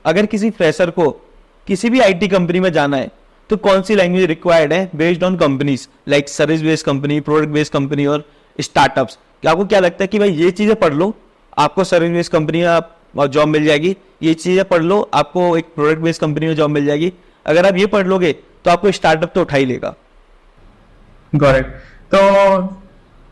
अगर किसी फ्रेशर को किसी भी आईटी कंपनी में जाना है तो कौन सी लैंग्वेज रिक्वायर्ड है based on companies like service based company, product based company और स्टार्टअप्स? क्या आपको क्या लगता है कि भाई ये चीज़ें पढ़ लो आपको सर्विस बेस्ड कंपनी में जॉब मिल जाएगी, ये चीज़ें पढ़ लो आपको एक प्रोडक्ट बेस्ड कंपनी में जॉब मिल जाएगी, अगर आप ये पढ़ लोगे तो आपको स्टार्टअप तो उठा ही लेगा? गॉट तो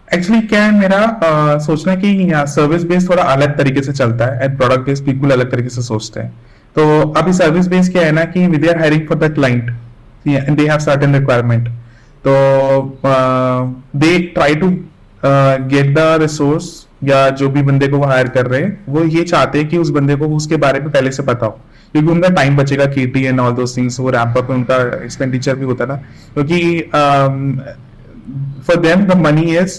एक्चुअली क्या है मेरा सोचना कि सर्विस बेस्ड थोड़ा अलग तरीके से चलता है एंड प्रोडक्ट बेस्ड बिल्कुल अलग तरीके से सोचते हैं। तो अभी सर्विस बेस्ड क्या है ना कि they are hiring for the client and they have certain requirement. तो they try to get the resource या जो भी बंदे को वो हायर कर रहे हैं वो ये चाहते हैं कि उस बंदे को उसके बारे में पहले से पता हो, क्योंकि उनका टाइम बचेगा, केटी एंड ऑल दोस थिंग्स, वो रैंप अप में उनका एक्सपेंडिचर भी होता है ना, क्योंकि for them the money is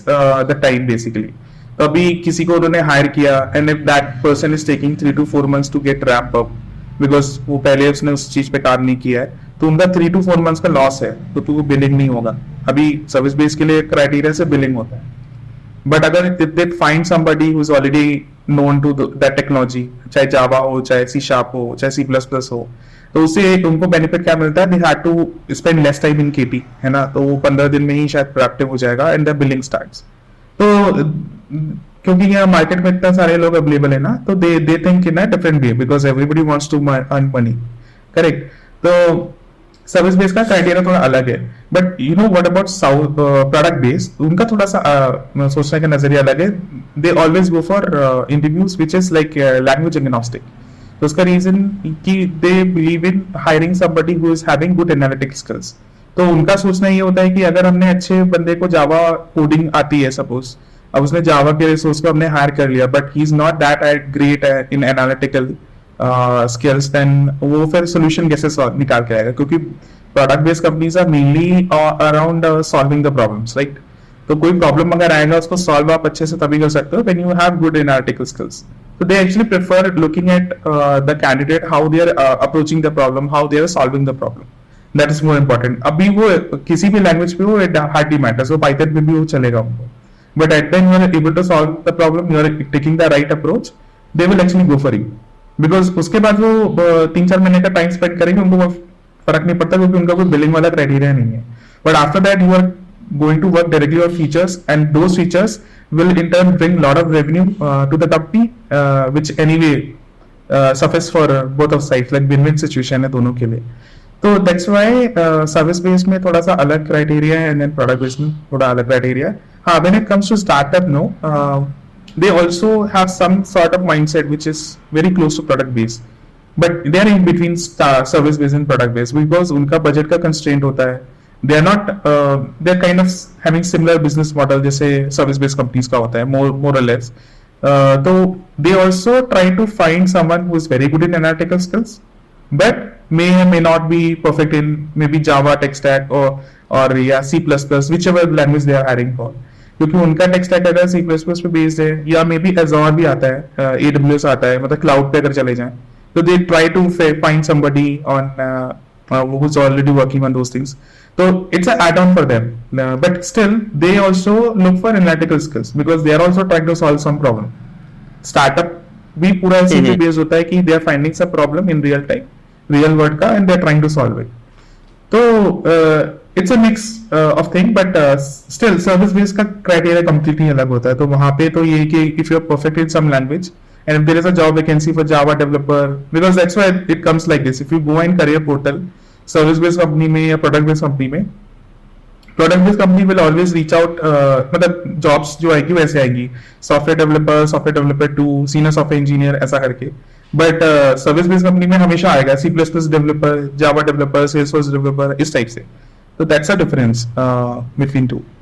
the time basically। तो अभी किसी को उन्होंने हायर किया and if that person is taking 3 to 4 months to get ramp up because वो पहले उसने उस चीज पे काम नहीं किया है तो उनका 3 to 4 months का लॉस है, तो वो बिलिंग नहीं होगा। अभी सर्विस बेस के लिए क्राइटेरिया से बिलिंग होता है, बट अगर they find somebody who is already known to that technology, चाहे जावा हो, चाहे सी शार्प हो, चाहे सी प्लस प्लस हो, तो उससे उनको बेनिफिट क्या मिलता है, they had to spend less time in KT, है ना, तो वो 15 दिन में ही शायद प्रोडक्टिव हो जाएगा एंड द बिलिंग स्टार्ट्स। तो क्योंकि यहाँ मार्केट में इतना सारे लोग अवेलेबल है ना, तो they think in a different way because everybody wants to earn money, correct. तो सर्विस बेस का क्राइटेरिया थोड़ा अलग है, but you know what about product base, उनका थोड़ा सा सोचने का नजरिया अलग है। They always go for interviews which is like language agnostic. तो उसका रीजन कि they believe in hiring somebody who is having good analytic skills. तो उनका सोचना ये होता है कि अगर हमने अच्छे बंदे को जावा कोडिंग आती है, सपोज अब उसने जावा के रिसोर्स को हमने हायर कर लिया, but he is not that great in analytical skills, then वो फिर सोल्यूशन कैसे निकाल के आएगा, क्योंकि product based companies are mainly around solving the problems, right. तो कोई प्रॉब्लम अगर आएगा उसको सॉल्व आप अच्छे से तभी कर सकते हो when you have good analytical skills. So they actually prefer looking at the candidate, how they are approaching the problem, how they are solving the problem. That is more important. अभी वो किसी भी लैंग्वेज पे वो hardly matters, वो Python पे भी वो चलेगा उनको, but at time you are able to solve the problem, you are taking the right approach, they will actually go for you, because उसके बाद वो 3-4 महीने का टाइम स्पेंड करेंगे, उनको फर्क नहीं पड़ता क्योंकि उनका कोई बिलिंग वाला क्राइटेरिया नहीं है। But after that you are going to work directly on features, and those features will in turn bring lot of revenue to the company, which anyway suffice for both of sides, like win-win situation है दोनों के लिए। तो that's why service based में थोड़ा सा अलग criteria है and then product based में थोड़ा अलग criteria है। हाँ, when it comes to startup, no, they also have some sort of mindset which is very close to product based, but they are in between service based and product based because उनका budget का constraint होता है। They are not they're kind of having similar business model जैसे service based companies का होता है, more or less। तो they also try to find someone who is very good in analytical skills but may not be perfect in maybe Java tech stack or या C++, whichever language they are hiring for, क्योंकि उनका tech stack अगर C++ पे based है या may be Azure भी आता है, AWS आता है, मतलब cloud पे अगर चले जाएं, तो they try to find somebody on who's already working on those things. So it's an add-on for them, but still they also look for analytical skills because they are also trying to solve some problem. Startup भी पूरा इसी पे based होता है कि they are finding some problem in real time, real world का, and they are trying to solve it. तो it's a mix of thing, but still service based का criteria completely अलग होता है। तो वहाँ पे तो ये कि if you are perfect in some language and if there is a job vacancy for Java developer, because that's why it comes like this. If you go in career portal, service based company में या product based company में, product based company will always reach out, मतलब jobs जो आएगी वैसे आएगी, software developer 2, senior software engineer ऐसा करके, बट सर्विस बेस्ड कंपनी में हमेशा आएगा C++ developer, Java developer, Salesforce developer, इस टाइप से। तो that's a difference between two.